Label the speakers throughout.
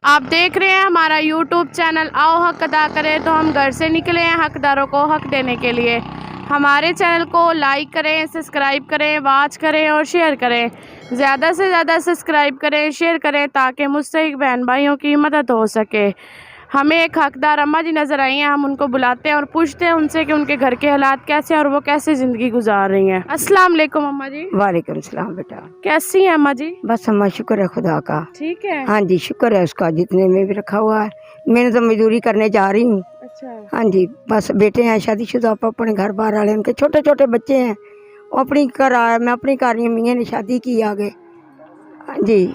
Speaker 1: आप देख रहे हैं हमारा YouTube चैनल आओ हक अदा करें। तो हम घर से निकले हैं हकदारों को हक देने के लिए। हमारे चैनल को लाइक करें, सब्सक्राइब करें, वॉच करें और शेयर करें। ज़्यादा से ज़्यादा सब्सक्राइब करें, शेयर करें ताकि मुस्तहिक बहन भाइयों की मदद हो सके। हमें एक हकदार अम्मा जी नज़र आई हैं, हम उनको बुलाते हैं और पूछते हैं उनसे कि उनके घर के हालात कैसे हैं और वो कैसे ज़िंदगी गुजार रही हैं। अस्सलाम वालेकुम अम्मा जी।
Speaker 2: वालेकुम सलाम बेटा।
Speaker 1: कैसी हैं अम्मा जी?
Speaker 2: बस अम्मा शुक्र है खुदा का।
Speaker 1: ठीक है।
Speaker 2: हाँ जी शुक्र है उसका जितने में भी रखा हुआ है। मैंने तो मजदूरी करने जा रही हूँ।
Speaker 1: अच्छा।
Speaker 2: हाँ जी बस बेटे हैं शादीशुदा, अपने घर बाहर वाले, उनके छोटे छोटे बच्चे हैं। वो अपनी कर आया, मैं अपनी कर रही हूँ। मियाँ ने शादी की आगे। हाँ जी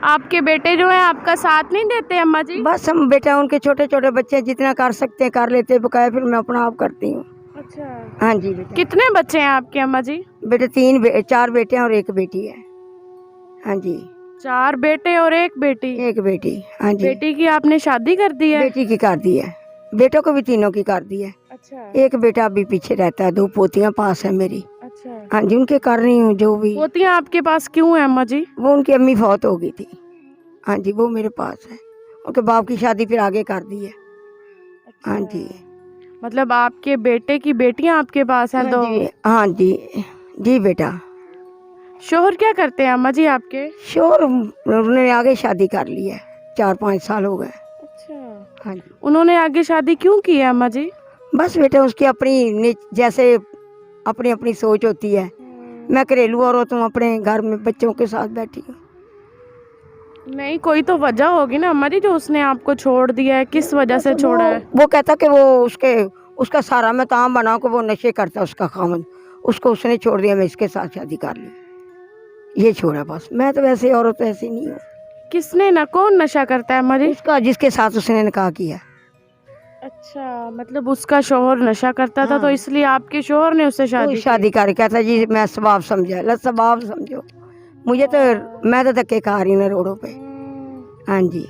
Speaker 1: आपके बेटे जो है आपका साथ नहीं देते अम्मा जी?
Speaker 2: बस हम बेटा उनके छोटे छोटे बच्चे जितना कर सकते हैं कर लेते, बकाया फिर मैं अपना आप करती हूँ।
Speaker 1: अच्छा।
Speaker 2: हाँ जी बेटा।
Speaker 1: कितने बच्चे हैं आपके अम्मा जी?
Speaker 2: बेटे चार बेटे हैं और एक बेटी है। हाँ जी
Speaker 1: 4 बेटे और 1 बेटी।
Speaker 2: एक बेटी। हाँ जी
Speaker 1: बेटी की आपने शादी कर दी है?
Speaker 2: बेटी की कर दी है, बेटों को भी तीनों की कर दी है।
Speaker 1: अच्छा।
Speaker 2: एक बेटा अभी पीछे रहता है, 2 पोतियां पास है मेरी।
Speaker 1: अच्छा।
Speaker 2: हाँ जी उनके कर रही हूँ जो भी।
Speaker 1: पोतियां आपके पास क्यों है अम्मा जी?
Speaker 2: वो उनकी अम्मी फौत हो गई थी। हाँ जी वो मेरे पास है। उनके बाप की शादी फिर आगे कर दी है। हाँ जी।
Speaker 1: मतलब आपके बेटे की बेटियां आपके पास हैं
Speaker 2: हाँ
Speaker 1: 2?
Speaker 2: जी हाँ जी जी बेटा।
Speaker 1: शोहर क्या करते हैं अम्मा जी आपके?
Speaker 2: शोर उन्होंने आगे शादी कर ली है, 4-5 साल हो गए।
Speaker 1: अच्छा।
Speaker 2: हाँ जी
Speaker 1: उन्होंने आगे शादी क्यों की है अम्मा जी?
Speaker 2: बस बेटा उसकी अपनी जैसे अपनी अपनी सोच होती है। मैं घरेलू औरत हूँ, अपने घर में बच्चों के साथ बैठी हूँ।
Speaker 1: नहीं, कोई तो वजह होगी ना अम्मा जी जो उसने आपको छोड़ दिया है, किस वजह से छोड़ा है?
Speaker 2: वो कहता कि वो उसका सारा मैं ताम बना को वो नशे करता उसका खामन, उसको उसने छोड़ दिया, मैं इसके साथ शादी कर ली, ये छोड़ा बस। मैं तो वैसे औरत ऐसी नहीं हूँ।
Speaker 1: किसने ना कौन नशा करता है अम्मा जी?
Speaker 2: उसका जिसके साथ उसने निकाह किया।
Speaker 1: अच्छा, मतलब उसका शोहर नशा करता था तो
Speaker 2: हाँ।
Speaker 1: इसलिए आपके शोहर ने उससे
Speaker 2: वो
Speaker 1: शादी
Speaker 2: शादी कर कहता जी मैं स्वभाव समझा, ला स्वभाव समझो मुझे तो, मैं तो धक्के खा रही हूँ रोडों पे।
Speaker 1: की?
Speaker 2: हाँ जी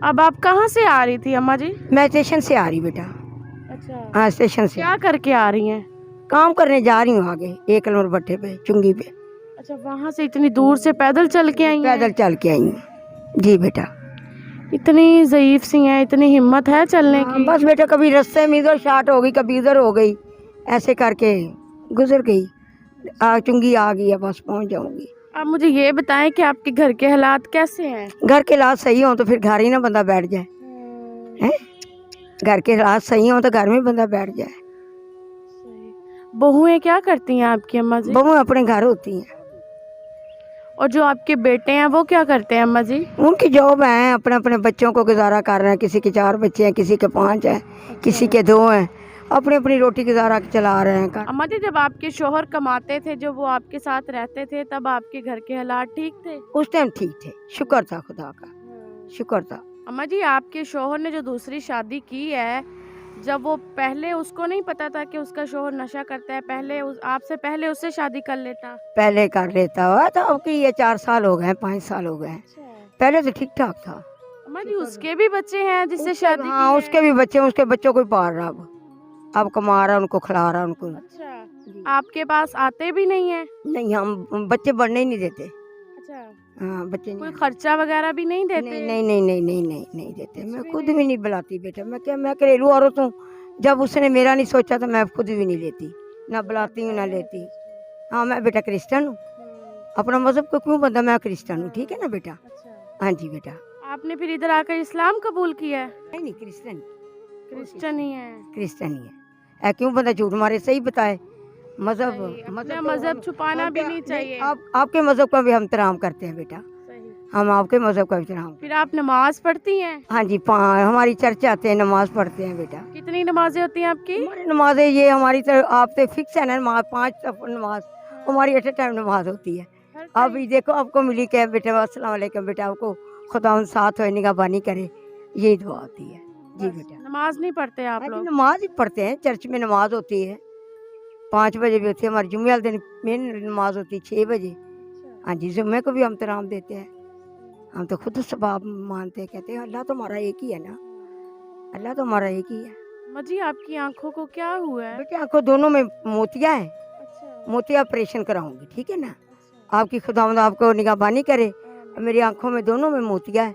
Speaker 1: अब आप कहाँ से आ रही थी अम्मा जी?
Speaker 2: मैं स्टेशन से आ रही बेटा।
Speaker 1: अच्छा।
Speaker 2: हाँ स्टेशन से
Speaker 1: क्या करके आ रही हैं?
Speaker 2: काम करने जा रही हूँ आगे 1 नंबर भट्टे पे चुंगी पे।
Speaker 1: अच्छा, वहाँ से इतनी दूर से पैदल चल के आई हैं?
Speaker 2: पैदल चल के आई हूँ जी बेटा।
Speaker 1: इतनी ज़ईफ सी हैं, इतनी हिम्मत है चलने
Speaker 2: हाँ,
Speaker 1: की?
Speaker 2: बस बेटा कभी रास्ते में इधर शार्ट हो गई, कभी इधर हो गई, ऐसे करके गुजर गई। चुंगी आ गई है, बस पहुंच जाऊंगी।
Speaker 1: आप मुझे ये बताएं कि आपके घर के हालात कैसे हैं?
Speaker 2: घर के हालात सही हो तो फिर घर ही ना बंदा बैठ जाए हैं। घर के हालात सही हो तो घर में बंदा बैठ जाए।
Speaker 1: बहुएं क्या करती हैं आपकी अम्मा जी?
Speaker 2: बहुएं अपने घर होती हैं।
Speaker 1: और जो आपके बेटे हैं वो क्या करते हैं अम्मा जी?
Speaker 2: उनकी जॉब है, अपने अपने बच्चों को गुजारा कर रहे हैं। किसी के 4 बच्चे हैं, किसी के 5 हैं, किसी के 2 हैं। अपनी अपनी रोटी गुजारा चला रहे हैं।
Speaker 1: अम्मा जी जब आपके शोहर कमाते थे, जब वो आपके साथ रहते थे, तब आपके घर के हालात ठीक थे?
Speaker 2: उस टाइम ठीक थे, शुक्र था खुदा का, शुक्र था।
Speaker 1: अम्मा जी आपके शोहर ने जो दूसरी शादी की है, जब वो पहले उसको नहीं पता था कि उसका शोहर नशा करता है, पहले आपसे पहले उससे शादी कर लेता?
Speaker 2: पहले कर लेता हुआ तो अब की ये 4 साल हो गए, 5 साल हो गए। पहले तो ठीक ठाक था।
Speaker 1: अम्मा जी उसके भी बच्चे हैं जिससे शादी
Speaker 2: हाँ
Speaker 1: की
Speaker 2: उसके भी बच्चे, उसके बच्चों को ही पाल रहा, अब कमा रहा, उनको खिला रहा उनको।
Speaker 1: अच्छा, आपके पास आते भी नहीं है?
Speaker 2: नहीं हम बच्चे बढ़ने ही नहीं देते।
Speaker 1: अच्छा।
Speaker 2: हाँ बच्चे
Speaker 1: कोई
Speaker 2: नहीं,
Speaker 1: खर्चा वगैरह भी नहीं देते?
Speaker 2: नहीं देते। मैं खुद भी नहीं बुलाती बेटा। मैं घरेलू औरत हूँ। जब उसने मेरा नहीं सोचा तो मैं खुद भी नहीं लेती, ना बुलाती हूँ ना लेती। हाँ मैं बेटा क्रिश्चियन हूँ, अपना मजहब को क्यों बंदा, मैं क्रिश्चियन हूँ, ठीक है ना बेटा। हाँ जी बेटा।
Speaker 1: आपने फिर इधर आकर इस्लाम कबूल किया है?
Speaker 2: नहीं क्रिश्चियन,
Speaker 1: क्रिश्चियन ही है?
Speaker 2: क्रिश्चियन ही है। क्यों बंदा झूठ मारे, सही बताए। मजहब
Speaker 1: अपना मजहब छुपाना भी नहीं चाहिए।
Speaker 2: आपके मजहब का भी हम एहतराम करते हैं बेटा। हम आपके मजहब का एहतराम।
Speaker 1: फिर आप नमाज पढ़ती हैं?
Speaker 2: हाँ जी हमारी चर्च आते हैं, नमाज पढ़ते हैं बेटा।
Speaker 1: कितनी नमाजें होती हैं आपकी?
Speaker 2: हमारी नमाजें ये हमारी तो आप तो फिक्स है ना, नमाज 5 नमाज हमारी एट ए टाइम नमाज होती है। अभी देखो आपको मिली क्या बेटा, अस्सलाम वालेकुम बेटा, आपको खुदा साथ हो, निगाहबानी करे, यही दुआ होती है जी बेटा।
Speaker 1: नमाज नहीं पढ़ते आप
Speaker 2: हाँ जी,
Speaker 1: लोग?
Speaker 2: नमाज ही पढ़ते हैं, चर्च में नमाज होती है 5 बजे भी होती है। हमारे जुम्मे वाले दिन मेन नमाज होती है 6 बजे। हाँ जी जुम्मे को भी हम तराम देते हैं। हम तो खुद स्वभाव मानते हैं, कहते हैं अल्लाह तो हमारा एक ही है ना, अल्लाह तो हमारा एक ही है।
Speaker 1: मजी आपकी आंखों को क्या हुआ है?
Speaker 2: बेटे आंखों दोनों में मोतिया है,
Speaker 1: अच्छा।
Speaker 2: मोतिया ऑपरेशन कराऊंगी, ठीक है ना। आपकी खुदावंद आपको निगाहबानी करे। मेरी आंखों में दोनों में मोतिया है,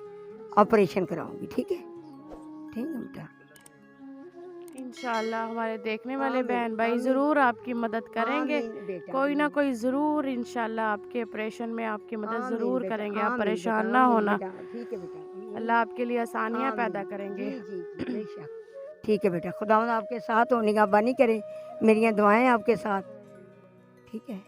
Speaker 2: ऑपरेशन कराऊंगी। ठीक है, ठीक है बेटा।
Speaker 1: इंशाल्लाह हमारे देखने वाले
Speaker 2: आमीन,
Speaker 1: बहन भाई
Speaker 2: आमीन।
Speaker 1: ज़रूर आपकी मदद करेंगे।
Speaker 2: आमीन बेटा,
Speaker 1: कोई ना
Speaker 2: आमीन।
Speaker 1: कोई ज़रूर इंशाल्लाह आपके ऑपरेशन में आपकी मदद
Speaker 2: आमीन
Speaker 1: ज़रूर
Speaker 2: बेटा,
Speaker 1: करेंगे। आप
Speaker 2: आमीन
Speaker 1: परेशान
Speaker 2: बेटा,
Speaker 1: ना
Speaker 2: आमीन
Speaker 1: होना।
Speaker 2: बेटा। ठीक है बेटा, आमीन।
Speaker 1: अल्लाह आपके लिए आसानियाँ पैदा
Speaker 2: आमीन।
Speaker 1: करेंगे।
Speaker 2: जी जी जी, बेशक। ठीक है बेटा, खुदावंद आपके साथ हो, निगहबानी करे। मेरी दुआएं आपके साथ। ठीक है,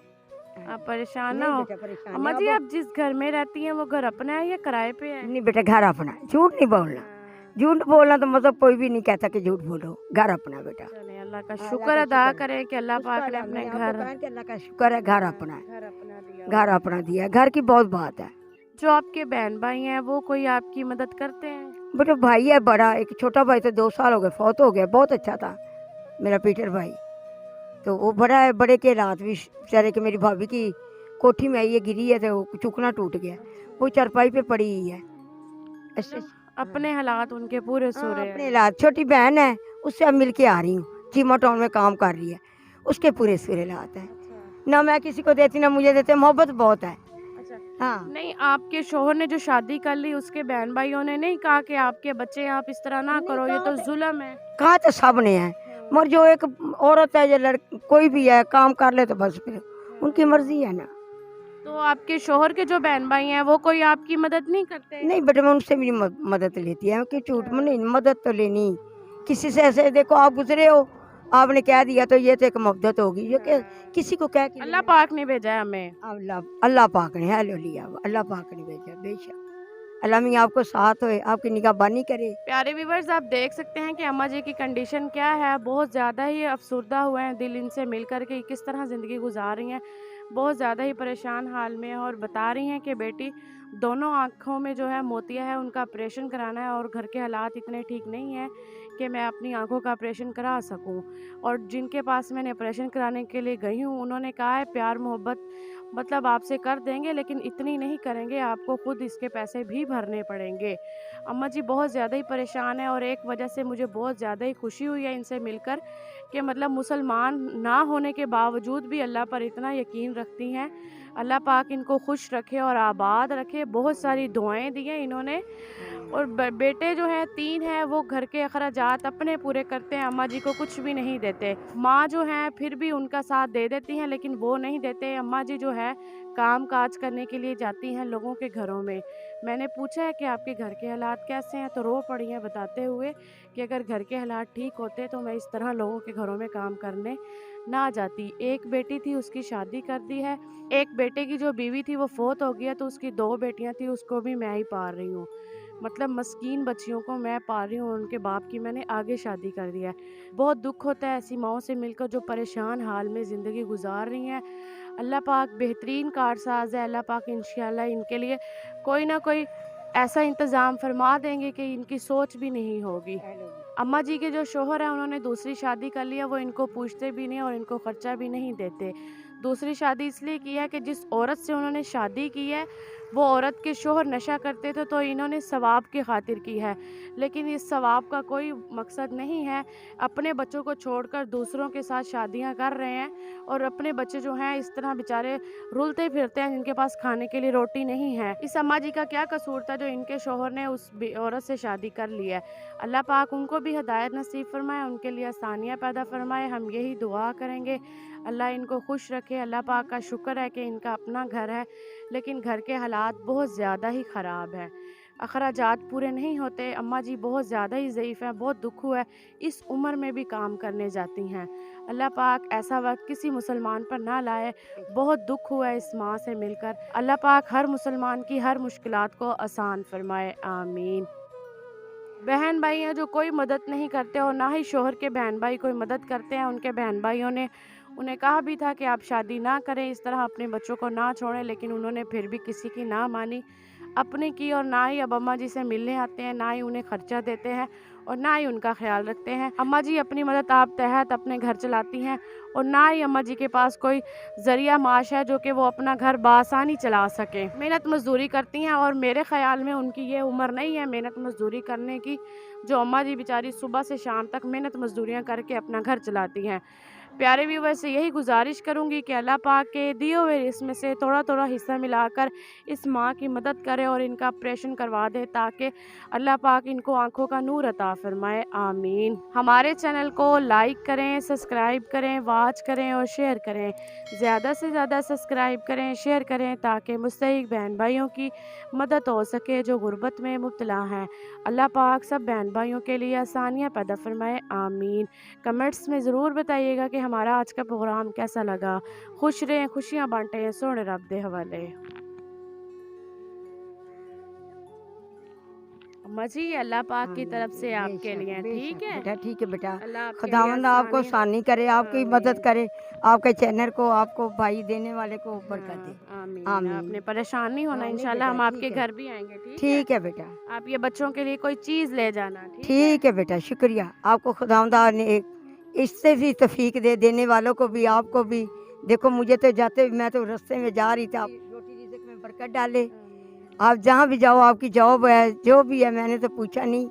Speaker 1: आप परेशान ना
Speaker 2: नहीं
Speaker 1: हो।
Speaker 2: बेटा परेशान
Speaker 1: अम्मा
Speaker 2: नहीं
Speaker 1: जी,
Speaker 2: अब।
Speaker 1: आप जिस घर में रहती हैं वो घर अपना है या किराए पे है?
Speaker 2: नहीं बेटा, घर अपना है, झूठ नहीं बोलना। झूठ बोलना तो मतलब कोई भी नहीं कहता कि झूठ बोलो, घर अपना बेटा।
Speaker 1: चले, अल्लाह का
Speaker 2: अल्लाह
Speaker 1: शुक्र
Speaker 2: का
Speaker 1: अदा
Speaker 2: शुक्र है।
Speaker 1: करें कि अल्लाह
Speaker 2: उसका
Speaker 1: पाक ने
Speaker 2: अल्लाह,
Speaker 1: अपने
Speaker 2: मैंने आपको
Speaker 1: घर
Speaker 2: कहा कि अल्लाह का शुक्र है, घर अपना है।
Speaker 1: घर अपना दिया
Speaker 2: घर
Speaker 1: हुआ है।
Speaker 2: अपना दिया है, घर की बहुत बात है।
Speaker 1: जो आपके बहन भाई हैं वो कोई आपकी मदद करते हैं?
Speaker 2: बेटा भाई है बड़ा, एक छोटा भाई तो 2 साल हो गए फौत हो गया, बहुत अच्छा था मेरा पीटर भाई। तो वो बड़ा है, बड़े के रात भी बेचारे के मेरी भाभी की कोठी में आई है, गिरी है तो वो चुकना टूट गया, वो चारपाई पे पड़ी हुई है। ऐसे
Speaker 1: अपने हालात उनके पूरे
Speaker 2: हाँ,
Speaker 1: सूरे
Speaker 2: अपने
Speaker 1: हैं।
Speaker 2: इलाज, छोटी बहन है उससे अब मिल के आ रही हूँ, चीमा टाउन में काम कर रही है, उसके पूरे सूरे हालात है। ना मैं किसी को देती ना मुझे देते, मोहब्बत बहुत है।
Speaker 1: अच्छा,
Speaker 2: हाँ
Speaker 1: नहीं, आपके शोहर ने जो शादी कर ली उसके बहन भाइयों ने नहीं कहा कि आपके बच्चे आप इस तरह ना
Speaker 2: नहीं
Speaker 1: करो, ये
Speaker 2: कहा
Speaker 1: तो
Speaker 2: तो-
Speaker 1: जुल्म है?
Speaker 2: कहा तो सब ने है, मगर जो एक औरत है, जो कोई भी है काम कर ले तो बस फिर उनकी मर्जी है ना।
Speaker 1: तो आपके शोहर के जो बहन भाई हैं वो कोई आपकी मदद नहीं करते?
Speaker 2: नहीं बेटा, मैं उनसे भी मदद लेती है कि झूठ में नहीं, मदद तो लेनी किसी से। ऐसे देखो आप गुजरे हो, आपने कह दिया तो ये तो एक मोहब्बत होगी, ये किसी को कह के
Speaker 1: अल्लाह पाक ने भेजा है हमें।
Speaker 2: अल्लाह अल्लाह पाक ने है लो लिया, अल्लाह पाक ने भेजा, बेशक। अल्लाह मियाँ आपको साथ होए, आपकी निगहबानी करे।
Speaker 1: प्यारे व्यूवर्स, आप देख सकते हैं कि अम्मा जी की कंडीशन क्या है। बहुत ज़्यादा ही अफसरदा हुए हैं दिल इनसे मिल कर के किस तरह ज़िंदगी गुजार रही हैं। बहुत ज़्यादा ही परेशान हाल में है और बता रही हैं कि बेटी दोनों आँखों में जो है मोतिया है, उनका ऑपरेशन कराना है और घर के हालात इतने ठीक नहीं हैं कि मैं अपनी आँखों का ऑपरेशन करा सकूं। और जिनके पास मैंने ऑपरेशन कराने के लिए गई हूँ उन्होंने कहा है प्यार मोहब्बत मतलब आपसे कर देंगे, लेकिन इतनी नहीं करेंगे, आपको खुद इसके पैसे भी भरने पड़ेंगे। अम्मा जी बहुत ज़्यादा ही परेशान है और एक वजह से मुझे बहुत ज़्यादा ही खुशी हुई है इनसे मिलकर कि मतलब मुसलमान ना होने के बावजूद भी अल्लाह पर इतना यकीन रखती हैं। अल्लाह पाक इनको खुश रखे और आबाद रखे। बहुत सारी दुआएं दी हैं इन्होंने। और बेटे जो हैं 3 हैं, वो घर के अखराजात अपने पूरे करते हैं, अम्मा जी को कुछ भी नहीं देते। माँ जो हैं फिर भी उनका साथ दे देती हैं, लेकिन वो नहीं देते। अम्मा जी जो है काम काज करने के लिए जाती हैं लोगों के घरों में। मैंने पूछा है कि आपके घर के हालात कैसे हैं, तो रो पड़ी हैं बताते हुए कि अगर घर के हालात ठीक होते तो मैं इस तरह लोगों के घरों में काम करने ना जाती। एक बेटी थी उसकी शादी कर दी है, एक बेटे की जो बीवी थी वो फौत हो गया, तो उसकी 2 बेटियां थी, उसको भी मैं ही पाल रही हूँ। मतलब मस्कीन बच्चियों को मैं पाल रही हूँ और उनके बाप की मैंने आगे शादी कर दिया है। बहुत दुख होता है ऐसी माओं से मिलकर जो परेशान हाल में ज़िंदगी गुजार रही हैं। अल्लाह पाक बेहतरीन कारसाज है। अल्लाह पाक इंशाल्लाह इनके लिए कोई ना कोई ऐसा इंतज़ाम फरमा देंगे कि इनकी सोच भी नहीं होगी। अम्मा जी के जो शोहर हैं उन्होंने दूसरी शादी कर लिया, वो इनको पूछते भी नहीं और इनको ख़र्चा भी नहीं देते। दूसरी शादी इसलिए की है कि जिस औरत से उन्होंने शादी की है वो औरत के शोहर नशा करते थे, तो इन्होंने सवाब की खातिर की है। लेकिन इस सवाब का कोई मकसद नहीं है। अपने बच्चों को छोड़कर दूसरों के साथ शादियां कर रहे हैं और अपने बच्चे जो हैं इस तरह बेचारे रुलते फिरते हैं जिनके पास खाने के लिए रोटी नहीं है। इस अम्मा जी का क्या कसूर था जो इनके शोहर ने उस औरत से शादी कर ली है। अल्लाह पाक उनको भी हिदायत नसीब फरमाए, उनके लिए आसानियाँ पैदा फरमाए। हम यही दुआ करेंगे अल्लाह इनको खुश रखे। अल्लाह पाक का शुक्र है कि इनका अपना घर है, लेकिन घर के हालात बहुत ज़्यादा ही ख़राब है। अखराजात पूरे नहीं होते। अम्मा जी बहुत ज़्यादा ही ज़ईफ़ हैं, बहुत दुख हुआ है। इस उम्र में भी काम करने जाती हैं। अल्लाह पाक ऐसा वक्त किसी मुसलमान पर ना लाए। बहुत दुख हुआ है इस माँ से मिलकर। अल्लाह पाक हर मुसलमान की हर मुश्किलात को आसान फरमाए, आमीन। बहन भाई हैं जो कोई मदद नहीं करते और ना ही शोहर के बहन भाई कोई मदद करते हैं। उनके बहन भाइयों ने उन्हें कहा भी था कि आप शादी ना करें, इस तरह अपने बच्चों को ना छोड़ें, लेकिन उन्होंने फिर भी किसी की ना मानी, अपने की। और ना ही अब अम्मा जी से मिलने आते हैं, ना ही उन्हें खर्चा देते हैं और ना ही उनका ख्याल रखते हैं। अम्मा जी अपनी मदद आप तहत अपने घर चलाती हैं और ना ही अम्मा जी के पास कोई ज़रिया माश है जो कि वो अपना घर बासानी चला सके। मेहनत मजदूरी करती हैं और मेरे ख़्याल में उनकी ये उम्र नहीं है मेहनत मजदूरी करने की, जो अम्मा जी बेचारी सुबह से शाम तक मेहनत मजदूरियाँ करके अपना घर चलाती हैं। प्यारे व्यूवर से यही गुजारिश करूँगी कि अल्लाह पाक के दिए हुए इसमें से थोड़ा थोड़ा हिस्सा मिलाकर इस माँ की मदद करे और इनका ऑपरेशन करवा दे, ताकि अल्लाह पाक इनको आंखों का नूर अता फरमाए, आमीन। हमारे चैनल को लाइक करें, सब्सक्राइब करें, वॉच करें और शेयर करें। ज़्यादा से ज़्यादा सब्सक्राइब करें, शेयर करें, ताकि मुस्तहिक बहन भाइयों की मदद हो सके जो गुर्बत में मुब्तला हैं। अल्लाह पाक सब बहन भाइयों के लिए आसानियाँ पैदा फरमाए, आमीन। कमेंट्स में ज़रूर बताइएगा कि हमारा आज का प्रोग्राम कैसा लगा। खुश रहें, खुशियाँ बांटें, सोने रब दे हवाले। अम्मा जी अल्लाह पाक की तरफ से आपके लिए, ठीक है
Speaker 2: बेटा, ठीक है बेटा।
Speaker 1: अल्लाह आपके लिए
Speaker 2: खुदावंद आपको
Speaker 1: आसानियाँ-
Speaker 2: आसानी करे, आपकी मदद करे, आपके चैनल को, आपको भाई देने वाले को बरकत दे।
Speaker 1: आमीन।
Speaker 2: आमीन।
Speaker 1: आपने परेशान नहीं होना,
Speaker 2: हाँ, नहीं
Speaker 1: इंशाल्लाह
Speaker 2: बेटा,
Speaker 1: हम
Speaker 2: ठीक
Speaker 1: आपके
Speaker 2: है।
Speaker 1: घर भी आएंगे, ठीक है?
Speaker 2: ठीक है बेटा,
Speaker 1: आप ये बच्चों के लिए कोई चीज़ ले जाना,
Speaker 2: ठीक है बेटा, शुक्रिया। आपको खुदावंद ने इससे भी तौफीक दे, देने वालों को भी, आपको भी। देखो मुझे तो जाते, मैं तो रास्ते में जा रही थी, आप रोटी रिज़्क़ में बरकत डाले। आप जहाँ भी जाओ, आपकी जॉब है, जो भी है, मैंने तो पूछा नहीं।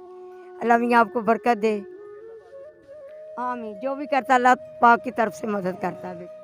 Speaker 2: अल्लाह मियाँ आपको बरकत दे, आमीन। जो भी करता अल्लाह पाक की तरफ से मदद करता है बेटा।